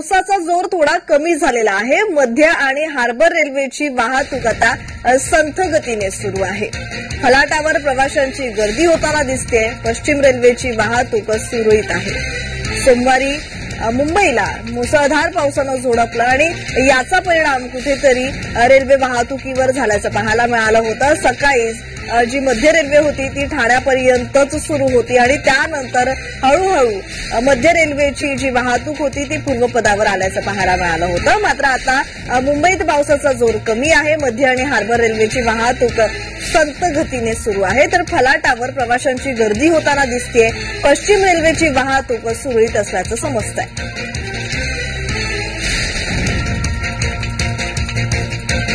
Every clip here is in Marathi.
पावसाचा जोर थोडा कमी झालेला आहे। मध्य आणि हार्बर रेल्वेची वाहतूक आता संथ गतीने सुरू आहे। फलाटावर प्रवाशांची गर्दी होताना दिसते। पश्चिम रेल्वेची वाहतूक सुरळीत आहे। सोमवारी मुंबईला मुसळधार पावसानं झोडपलं आणि याचा परिणाम कुठेतरी रेल्वे वाहतुकीवर झाल्याचं पाहायला मिळालं होतं। सकाळी जी मध्य रेल्वे होती ती ठाण्यापर्यंतच सुरू होती आणि त्यानंतर हळूहळू मध्य रेल्वेची जी वाहतूक होती ती पूर्वपदावर आल्याचं पाहायला मिळालं होतं। मात्र आता मुंबईत पावसाचा जोर कमी आहे। मध्य आणि हार्बर रेल्वेची वाहतूक संत गतीने सुरू आहे, तर फलाटावर प्रवाशांची गर्दी होताना दिसतेय। पश्चिम रेल्वेची वाहतूक सुरळीत असल्याचं समजतंय।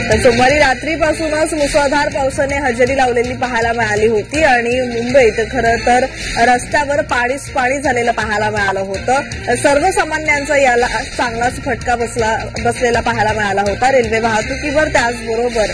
तर सोमवारी रात्रीपासूनच मुसळधार पावसाने हजेरी लावलेली पाहायला मिळाली होती आणि मुंबईत खरं तर रस्त्यावर पाणी झालेलं पाहायला मिळालं होतं। सर्वसामान्यांचा याला चांगलाच फटका बसलेला पाहायला मिळाला होता। रेल्वे वाहतुकीवर त्याचबरोबर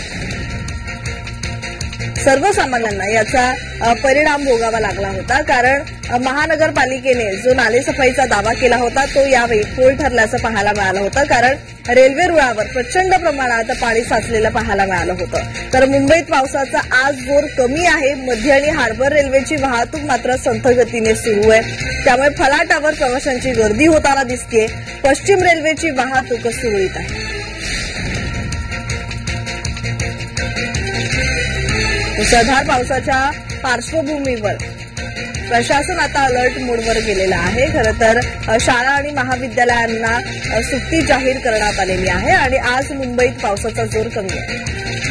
सर्वसामान्यांना याचा परिणाम भोगावा लागला होता, कारण महानगरपालिकेने जो नालेसफाईचा दावा केला होता तो यावेळी फोल ठरल्याचं पाहायला मिळालं होतं, कारण रेल्वे रुळावर प्रचंड प्रमाणात पाणी साचलेलं पाहायला मिळालं होतं। तर मुंबईत पावसाचा आज जोर कमी आहे। मध्य आणि हार्बर रेल्वेची वाहतूक मात्र संथ गतीने सुरू आहे, त्यामुळे फलाटावर प्रवाशांची गर्दी होताना दिसतेय। पश्चिम रेल्वेची वाहतूक सुरळीत आहे। मुसळधार पावसाच्या पार्श्वभूमीवर प्रशासन आता अलर्ट मोडवर गेलेलं आहे। खरं तर शाळा आणि महाविद्यालयांना सुट्टी जाहीर करण्यात आलेली आहे आणि आज मुंबईत पावसाचा जोर कमी आहे।